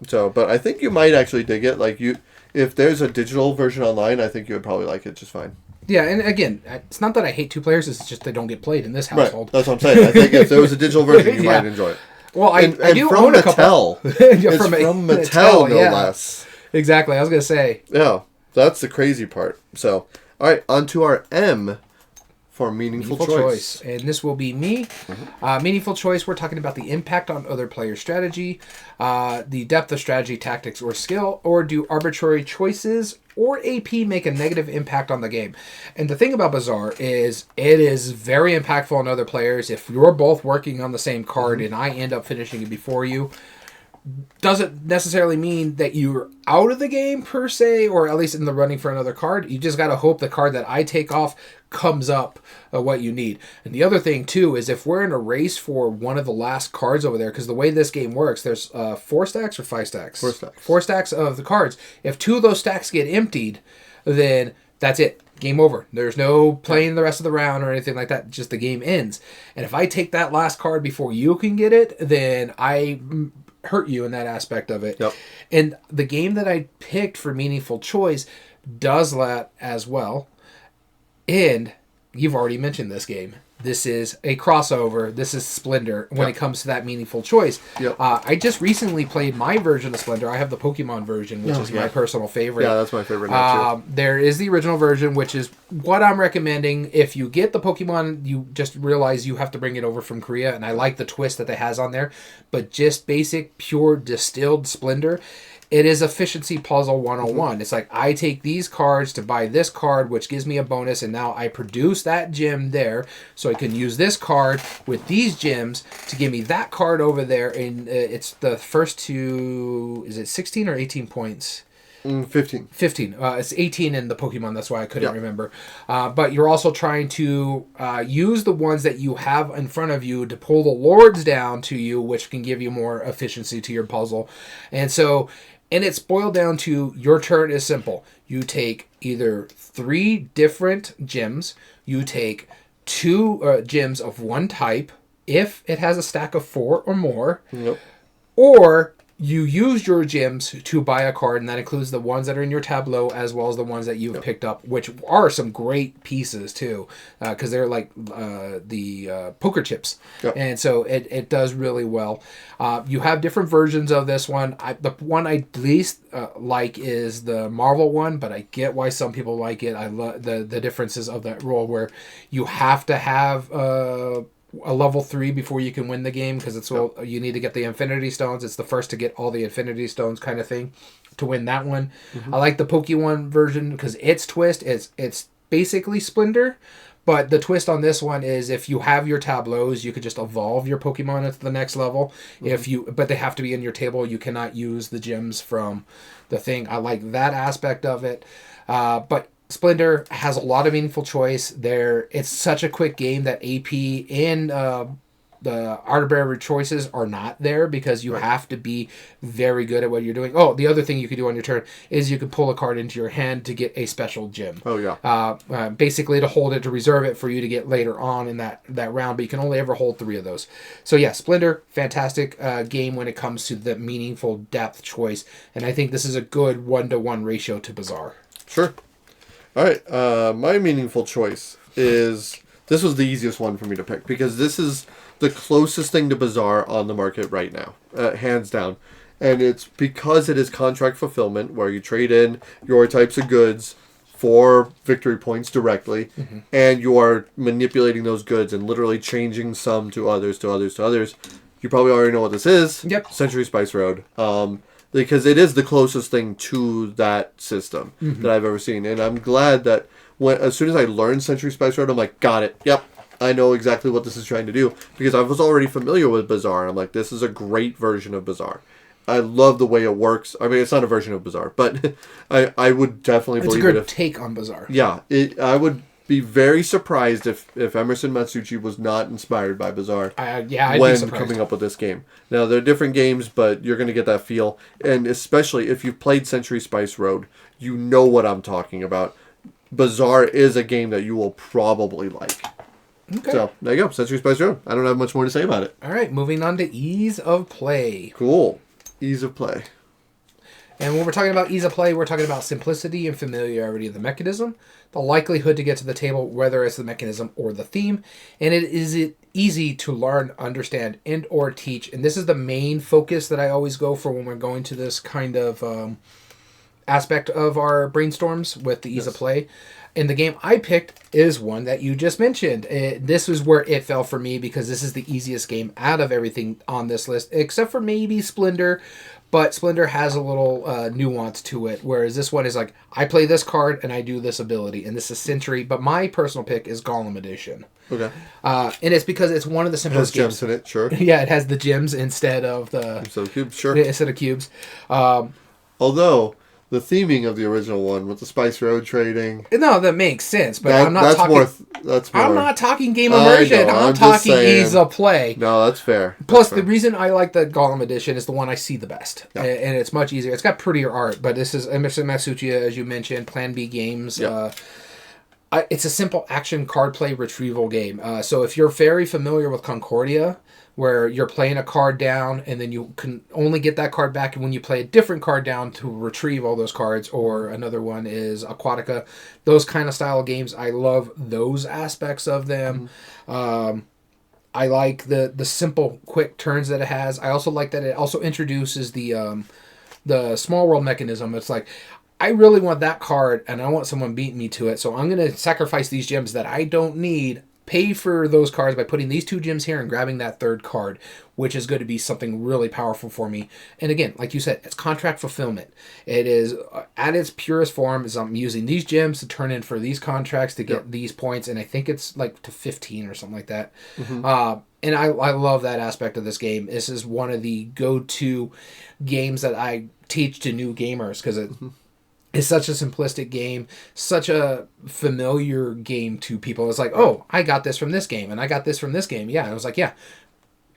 So, but I think you might actually dig it. Like, if there's a digital version online, I think you would probably like it just fine. Yeah, and again, it's not that I hate 2 players, it's just they don't get played in this household. Right, that's what I'm saying. I think if there was a digital version, you might enjoy it. Well, I do from own a couple. It's from Mattel, no less. Exactly, I was going to say. Yeah, that's the crazy part. So, all right, on to our M for Meaningful Choice. And this will be me. Mm-hmm. Meaningful Choice, we're talking about the impact on other players' strategy, the depth of strategy, tactics, or skill, or do arbitrary choices or AP make a negative impact on the game. And the thing about Bazaar is it is very impactful on other players. If you're both working on the same card and I end up finishing it before you, doesn't necessarily mean that you're out of the game per se, or at least in the running for another card. You just got to hope the card that I take off comes up what you need. And the other thing too is if we're in a race for one of the last cards over there, because the way this game works, there's 4 stacks or 5 stacks? 4 stacks. 4 stacks of the cards. If 2 of those stacks get emptied, then that's it. Game over. There's no playing the rest of the round or anything like that. Just the game ends. And if I take that last card before you can get it, then I hurt you in that aspect of it. Yep. And the game that I picked for Meaningful Choice does that as well. And you've already mentioned this game. This is a crossover. This is Splendor when it comes to that Meaningful Choice. Yep. I just recently played my version of Splendor. I have the Pokemon version, which is my personal favorite. Yeah, that's my favorite now, too. There is the original version, which is what I'm recommending. If you get the Pokemon, you just realize you have to bring it over from Korea, and I like the twist that it has on there. But just basic, pure, distilled Splendor, it is efficiency puzzle 101. It's like, I take these cards to buy this card, which gives me a bonus, and now I produce that gem there, so I can use this card with these gems to give me that card over there, and it's the first 2, is it 16 or 18 points? 15. 15. It's 18 in the Pokemon, that's why I couldn't remember. But you're also trying to use the ones that you have in front of you to pull the Lords down to you, which can give you more efficiency to your puzzle. And it's boiled down to, your turn is simple. You take either 3 different gems, you take 2 gems of one type, if it has a stack of 4 or more, or you use your gems to buy a card, and that includes the ones that are in your tableau as well as the ones that you've picked up, which are some great pieces too, because they're like the poker chips. And so it does really well. You have different versions of this one. The one I least like is the Marvel one, but I get why some people like it. I love the differences of that role where you have to have a level 3 before you can win the game, because you need to get the Infinity Stones. It's the first to get all the Infinity Stones kind of thing to win that one. I like the Pokemon version because its twist is it's basically Splendor, but the twist on this one is if you have your tableaus, you could just evolve your Pokemon into the next level. But they have to be in your table. You cannot use the gems from the thing. I like that aspect of it, but Splendor has a lot of meaningful choice there. It's such a quick game that AP and the arbitrary choices are not there, because you have to be very good at what you're doing. Oh, the other thing you can do on your turn is you can pull a card into your hand to get a special gem. Oh, yeah. Basically to hold it, to reserve it for you to get later on in that round, but you can only ever hold 3 of those. So yeah, Splendor, fantastic game when it comes to the meaningful depth choice, and I think this is a good 1-to-1 ratio to Bazaar. Sure. All right, my meaningful choice is, this was the easiest one for me to pick, because this is the closest thing to Bazaar on the market right now, hands down. And it's because it is contract fulfillment, where you trade in your types of goods for victory points directly, and you are manipulating those goods and literally changing some to others, to others, to others. You probably already know what this is. Yep. Century Spice Road. Because it is the closest thing to that system that I've ever seen. And I'm glad that as soon as I learned Century Spice Road, I'm like, got it. Yep, I know exactly what this is trying to do. Because I was already familiar with Bazaar. And I'm like, this is a great version of Bazaar. I love the way it works. I mean, it's not a version of Bazaar, but I would definitely believe it. It's a good take on Bazaar. Yeah, I would be very surprised if Emerson Matsuuchi was not inspired by Bazaar I'd when be surprised. coming up with this game. Now, they're different games, but you're going to get that feel. And especially if you've played Century Spice Road, you know what I'm talking about. Bazaar is a game that you will probably like. Okay. So, there you go. Century Spice Road. I don't have much more to say about it. All right, moving on to ease of play. Cool. Ease of play. And when we're talking about ease of play, we're talking about simplicity and familiarity of the mechanism, the likelihood to get to the table, whether it's the mechanism or the theme, and it is easy to learn, understand, and or teach. And this is the main focus that I always go for when we're going to this kind of aspect of our brainstorms with the ease of play. And the game I picked is one that you just mentioned. This is where it fell for me because this is the easiest game out of everything on this list, except for maybe Splendor. But Splendor has a little nuance to it, whereas this one is like, I play this card and I do this ability, and this is Century. But my personal pick is Golem Edition. Okay. And it's because it's one of the simplest games. It has gems in it, sure. Yeah, it has the gems instead of the... Instead of cubes, sure. Instead of cubes. Although... the theming of the original one with the Spice Road trading. No, that makes sense, but I'm not talking. That's more. I'm not talking game immersion. I'm talking ease of play. No, that's fair. Plus, the reason I like the Golem edition is the one I see the best, and it's much easier. It's got prettier art, but this is Emerson Matsuchiya, as you mentioned, Plan B Games. Yep. It's a simple action card play retrieval game. So if you're very familiar with Concordia, where you're playing a card down and then you can only get that card back when you play a different card down to retrieve all those cards, or another one is Aquatica, those kind of style games, I love those aspects of them. I like the simple, quick turns that it has. I also like that it also introduces the small world mechanism. It's like, I really want that card, and I want someone beating me to it, so I'm going to sacrifice these gems that I don't need, pay for those cards by putting these 2 gems here and grabbing that 3rd card, which is going to be something really powerful for me. And again, like you said, it's contract fulfillment. It is, at its purest form, is I'm using these gems to turn in for these contracts to get these points, and I think it's like to 15 or something like that. And I love that aspect of this game. This is one of the go-to games that I teach to new gamers, because it's such a simplistic game, such a familiar game to people. It's like, oh, I got this from this game, and I got this from this game. Yeah, and I was like, yeah,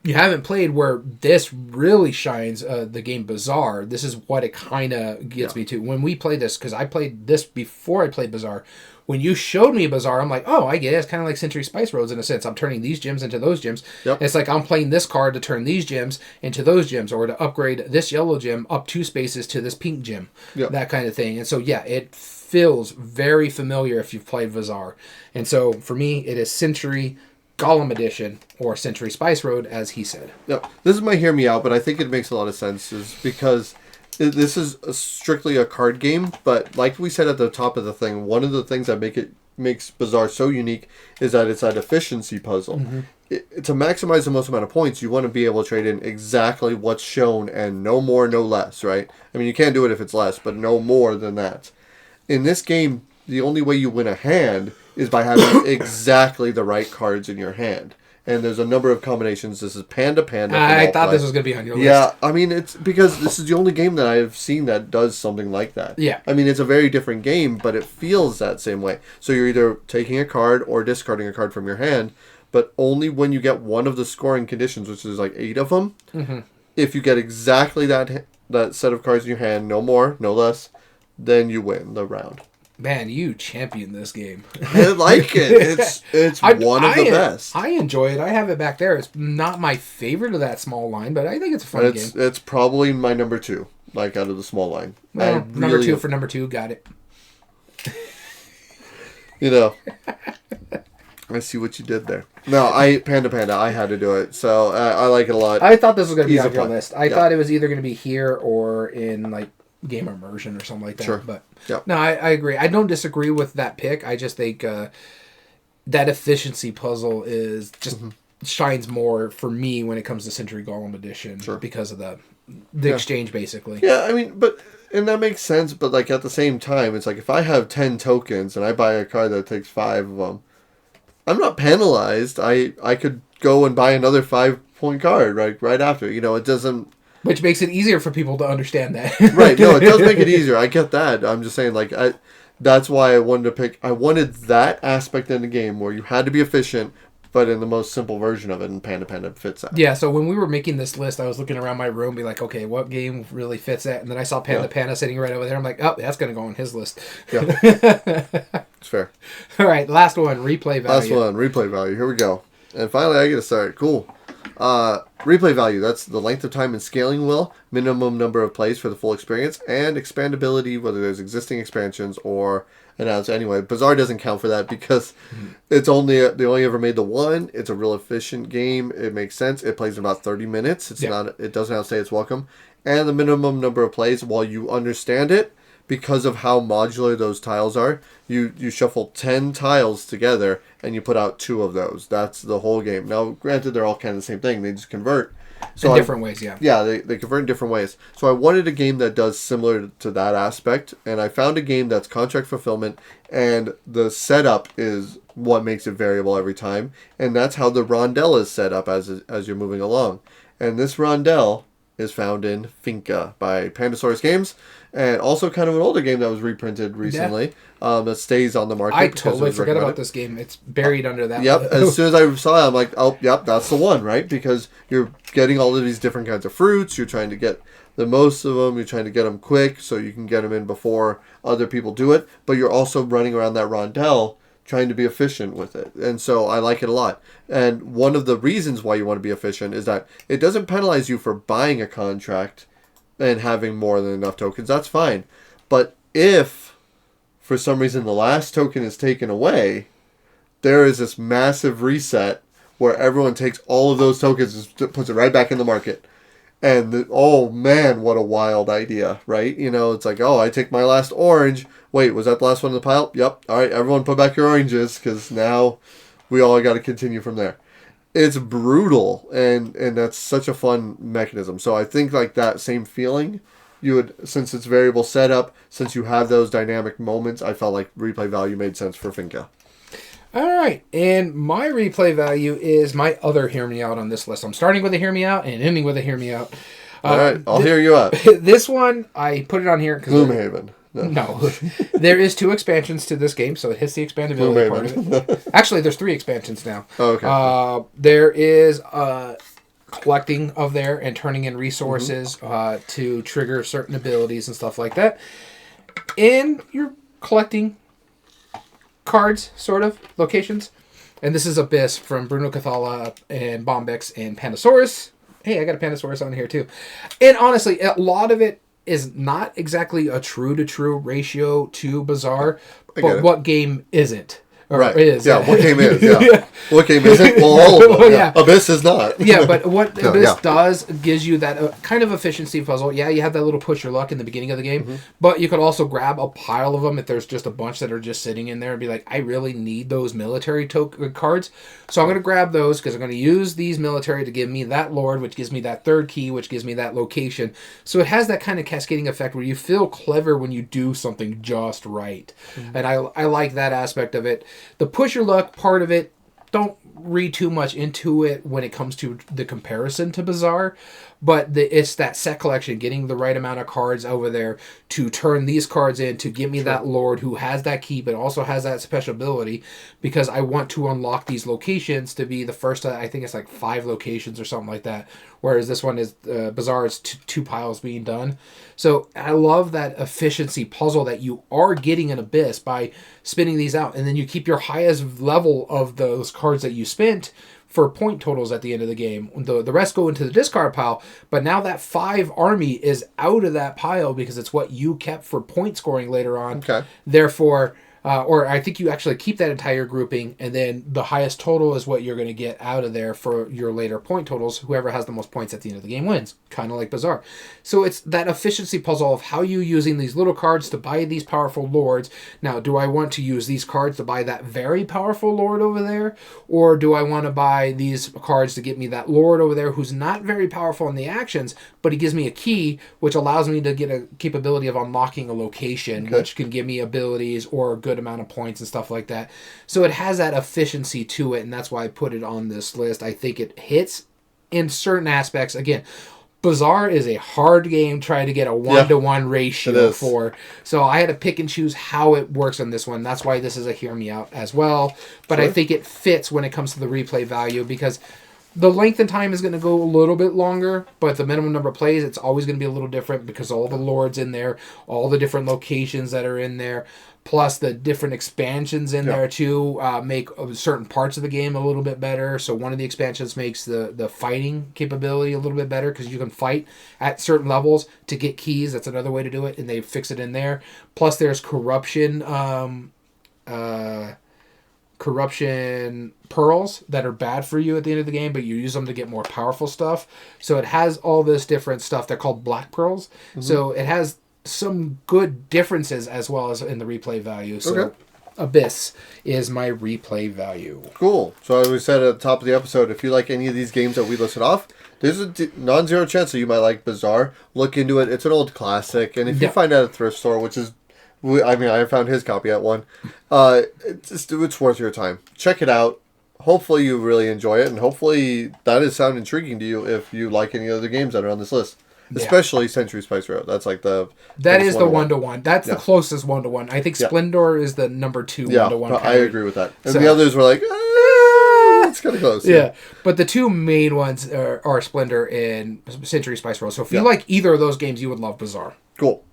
you haven't played where this really shines, the game Bazaar. This is what it kind of gets me to. When we played this, because I played this before I played Bazaar, when you showed me Bazaar, I'm like, oh, I get it. It's kind of like Century Spice Roads in a sense. I'm turning these gems into those gems. It's like I'm playing this card to turn these gems into those gems, or to upgrade this yellow gem up 2 spaces to this pink gem, that kind of thing. And so, yeah, it feels very familiar if you've played Bazaar. And so, for me, it is Century Golem Edition, or Century Spice Road, as he said. This is my hear me out, but I think it makes a lot of sense, is because... this is strictly a card game, but like we said at the top of the thing, one of the things that makes Bazaar so unique is that it's that efficiency puzzle. To maximize the most amount of points, you want to be able to trade in exactly what's shown and no more, no less, right? I mean, you can't do it if it's less, but no more than that. In this game, the only way you win a hand is by having exactly the right cards in your hand. And there's a number of combinations. This is Panda. I thought this was going to be on your list. Yeah, I mean, it's because this is the only game that I've seen that does something like that. Yeah. I mean, it's a very different game, but it feels that same way. So you're either taking a card or discarding a card from your hand, but only when you get one of the scoring conditions, which is like 8 of them. If you get exactly that set of cards in your hand, no more, no less, then you win the round. Man, you champion this game. I like it. It's one of the best. I enjoy it. I have it back there. It's not my favorite of that small line, but I think it's a fun game. It's probably my number 2, like out of the small line. Well, number 2 for number 2. Got it. You know, I see what you did there. No, Panda. I had to do it, so I like it a lot. I thought this was going to be on your list. I thought it was either going to be here or in like G.A.M.E.R immersion or something like that. Sure. But no, I agree. I don't disagree with that pick. I just think that efficiency puzzle is just shines more for me when it comes to Century Golem Edition because of the exchange, basically. Yeah, I mean, and that makes sense, but like at the same time, it's like if I have 10 tokens and I buy a card that takes 5 of them, I'm not penalized. I could go and buy another 5-point card right after. You know, it doesn't... Which makes it easier for people to understand that. Right, no, it does make it easier. I get that. I'm just saying, like, that's why I wanted to pick... I wanted that aspect in the game where you had to be efficient, but in the most simple version of it, and Panda fits that. Yeah, so when we were making this list, I was looking around my room, be like, okay, what game really fits that? And then I saw Panda sitting right over there. I'm like, oh, that's going to go on his list. Yeah. It's fair. All right, last one, replay value. Last one, replay value. Here we go. And finally, I get to start. Cool. Replay value, that's the length of time and scaling wheel, minimum number of plays for the full experience, and expandability, whether there's existing expansions or announced. Anyway, Bazaar doesn't count for that because they only ever made the one. It's a real efficient game. It makes sense. It plays in about 30 minutes. It doesn't outstay its welcome. And the minimum number of plays, while you understand it, because of how modular those tiles are, you shuffle 10 tiles together and you put out 2 of those. That's the whole game. Now, granted, they're all kind of the same thing. They just convert. So in different ways, yeah. Yeah, they convert in different ways. So I wanted a game that does similar to that aspect, and I found a game that's contract fulfillment, and the setup is what makes it variable every time, and that's how the rondelle is set up as you're moving along. And this rondelle is found in Finca by Pandasaurus Games, and also kind of an older game that was reprinted recently. That stays on the market. I totally forgot about this game. It's buried under that. Yep. As soon as I saw it, I'm like, oh, yep, that's the one, right? Because you're getting all of these different kinds of fruits. You're trying to get the most of them. You're trying to get them quick so you can get them in before other people do it. But you're also running around that rondelle trying to be efficient with it. And so I like it a lot. And one of the reasons why you want to be efficient is that it doesn't penalize you for buying a contract and having more than enough tokens. That's fine. But if, for some reason, the last token is taken away, there is this massive reset where everyone takes all of those tokens and puts it right back in the market. And, oh man, what a wild idea, right? You know, it's like, oh, I take my last orange. Wait, was that the last one in the pile? Yep. All right, everyone put back your oranges because now we all got to continue from there. It's brutal, and that's such a fun mechanism. So I think like that same feeling, you would, since it's variable setup, since you have those dynamic moments, I felt like replay value made sense for Finca. All right, and my replay value is my other Hear Me Out on this list. I'm starting with a Hear Me Out and ending with a Hear Me Out. All right, I'll hear you out. This one, I put it on here because Gloomhaven. No. There is 2 expansions to this game, so it hits the expandability part of it. Actually, there's 3 expansions now. Oh, okay. There is collecting of there and turning in resources to trigger certain abilities and stuff like that. And you're collecting cards, sort of, locations. And this is Abyss from Bruno Cathala and Bombex and Pandasaurus. Hey, I got a Pandasaurus on here, too. And honestly, a lot of it is not exactly a true-to-true ratio to Bazaar, but what game isn't? Or right. Is. Yeah, what game is, yeah. What game isn't? Well, all of them. Yeah. Abyss is not. Yeah, but what Abyss does gives you that kind of efficiency puzzle. Yeah, you have that little push your luck in the beginning of the game, but you could also grab a pile of them if there's just a bunch that are just sitting in there and be like, I really need those military cards. So I'm going to grab those because I'm going to use these military to give me that lord, which gives me that 3rd key, which gives me that location. So it has that kind of cascading effect where you feel clever when you do something just right. And I like that aspect of it. The push your luck part of it, don't read too much into it when it comes to the comparison to Bazaar, but it's that set collection, getting the right amount of cards over there to turn these cards in to give me that lord who has that key but also has that special ability, because I want to unlock these locations to be the first, I think it's like 5 locations or something like that, whereas this one is Bazaar is 2 piles being done. So I love that efficiency puzzle that you are getting in Abyss by spinning these out, and then you keep your highest level of those cards that you spent for point totals at the end of the game. The rest go into the discard pile, but now that 5 army is out of that pile because it's what you kept for point scoring later on. Okay. Therefore, or I think you actually keep that entire grouping, and then the highest total is what you're going to get out of there for your later point totals. Whoever has the most points at the end of the game wins, kind of like Bazaar. So it's that efficiency puzzle of how you using these little cards to buy these powerful lords. Now, do I want to use these cards to buy that very powerful lord over there? Or do I want to buy these cards to get me that lord over there who's not very powerful in the actions, but he gives me a key, which allows me to get a capability of unlocking a location, which can give me abilities or a good amount of points and stuff like that. So it has that efficiency to it, and that's why I put it on this list. I think it hits in certain aspects. Again, Bazaar is a hard game trying to get a 1-to-1 ratio for. So I had to pick and choose how it works on this one. That's why this is a Hear Me Out as well. But I think it fits when it comes to the replay value, because the length and time is going to go a little bit longer, but the minimum number of plays, it's always going to be a little different because all the lords in there, all the different locations that are in there, plus the different expansions in there too, make certain parts of the game a little bit better. So one of the expansions makes the fighting capability a little bit better because you can fight at certain levels to get keys. That's another way to do it, and they fix it in there. Plus there's corruption pearls that are bad for you at the end of the game, but you use them to get more powerful stuff. So it has all this different stuff. They're called black pearls. So it has some good differences as well as in the replay value. So okay. Abyss is my replay value. Cool. So as we said at the top of the episode, if you like any of these games that we listed off, there's a non-zero chance that you might like Bazaar. Look into it. It's an old classic. And if you find it at a thrift store, which is, I mean, I found his copy at one, it's worth your time. Check it out. Hopefully you really enjoy it. And hopefully that is sound intriguing to you if you like any other games that are on this list. Especially Century Spice Road. That's like the... That is the one-to-one. That's the closest one-to-one. I think Splendor is the number 2 one-to-one. Yeah, I agree with that. And the others were like, it's kind of close. Yeah, but the 2 main ones are Splendor and Century Spice Road. So if you like either of those games, you would love Bazaar. Cool.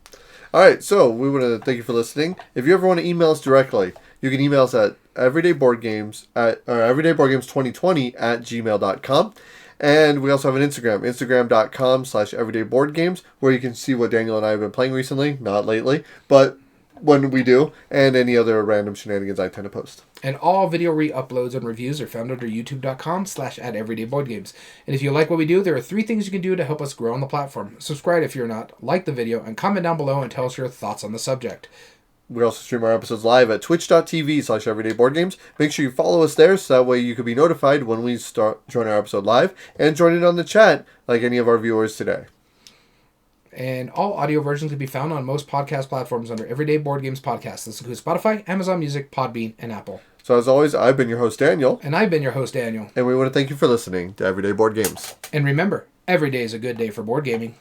All right, so we want to thank you for listening. If you ever want to email us directly, you can email us at everydayboardgames@gmail.com. And we also have an Instagram, instagram.com/everydayboardgames, where you can see what Daniel and I have been playing recently. Not lately, but when we do, and any other random shenanigans I tend to post. And all video re-uploads and reviews are found under youtube.com/@everydayboardgames. And if you like what we do, there are 3 things you can do to help us grow on the platform. Subscribe if you're not, like the video, and comment down below and tell us your thoughts on the subject. We also stream our episodes live at twitch.tv/everydayboardgames. Make sure you follow us there so that way you can be notified when we join our episode live and join in on the chat like any of our viewers today. And all audio versions can be found on most podcast platforms under Everyday Board Games Podcast. This includes Spotify, Amazon Music, Podbean, and Apple. So as always, I've been your host, Daniel. And I've been your host, Daniel. And we want to thank you for listening to Everyday Board Games. And remember, every day is a good day for board gaming.